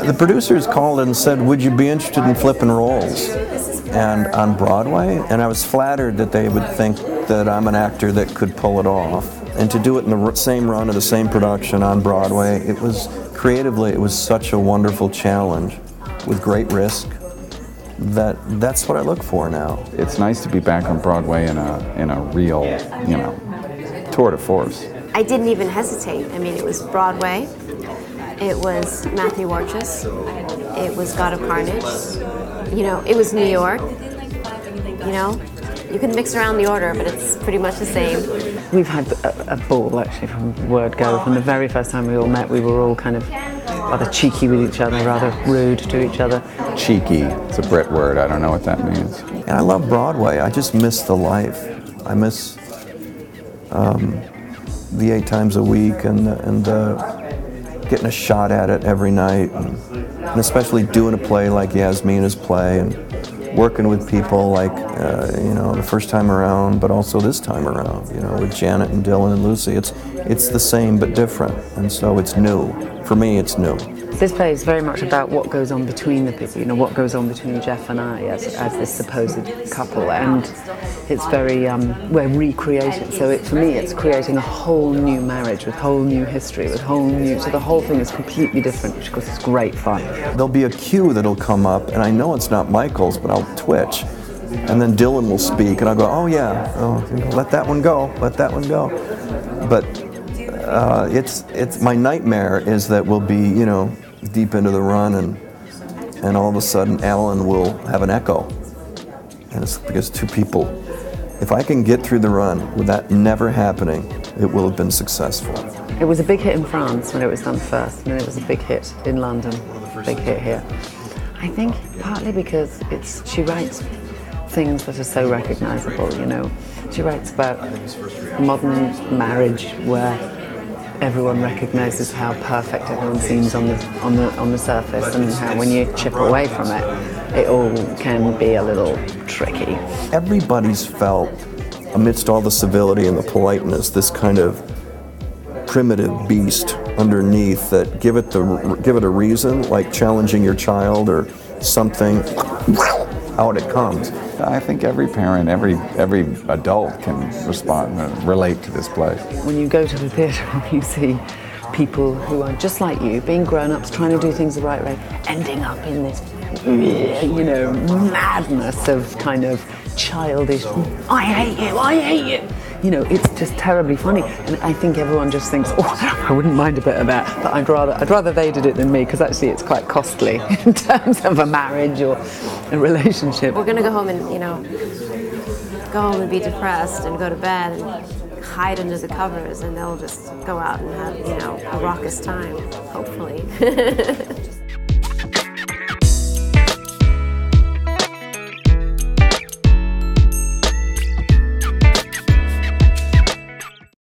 The producers called and said, would you be interested in flipping roles and on Broadway? And I was flattered that they would think that I'm an actor that could pull it off. And to do it in the same run of the same production on Broadway, it was creatively, it was such a wonderful challenge with great risk. That's what I look for now. It's nice to be back on Broadway in a real, tour de force. I didn't even hesitate. I mean, it was Broadway, it was Matthew Warchus, it was God of Carnage, it was New York, You can mix around the order, but it's pretty much the same. We've had a ball, actually, from word go. From the very first time we all met, we were all kind of rather cheeky with each other, rather rude to each other. Cheeky, it's a Brit word, I don't know what that means. And I love Broadway, I just miss the life. I miss the 8 times a week and getting a shot at it every night, and especially doing a play like Yasmina's play, and working with people like, the first time around, but also this time around, with Janet and Dylan and Lucy. It's the same but different, and so it's new. For me, it's new. This play is very much about what goes on between the people, what goes on between Jeff and I as this supposed couple, and it's very, we're recreating, so for me it's creating a whole new marriage with whole new history, with whole new, so the whole thing is completely different, which of course is great fun. There'll be a cue that'll come up, and I know it's not Michael's, but I'll twitch, and then Dylan will speak, and I'll go, oh yeah, let that one go, let that one go. But it's my nightmare is that we'll be, deep into the run, and all of a sudden Alan will have an echo, and it's because 2 people. If I can get through the run with that never happening, it will have been successful. It was a big hit in France when it was done first, and then it was a big hit in London, big hit here. I think partly because she writes things that are so recognizable, She writes about modern marriage where everyone recognizes how perfect everyone seems on the surface, and how when you chip away from it, it all can be a little tricky. Everybody's felt, amidst all the civility and the politeness, this kind of primitive beast underneath that give it a reason, like challenging your child or something, out it comes. I think every parent, every adult can relate to this play. When you go to the theatre and you see people who are just like you, being grown-ups, trying to do things the right way, ending up in this, madness of kind of childish, I hate you. It's just terribly funny, and I think everyone just thinks, I wouldn't mind a bit of that, but I'd rather they did it than me, because actually it's quite costly in terms of a marriage or a relationship. We're gonna go home and be depressed and go to bed and hide under the covers, and they'll just go out and have a raucous time, hopefully.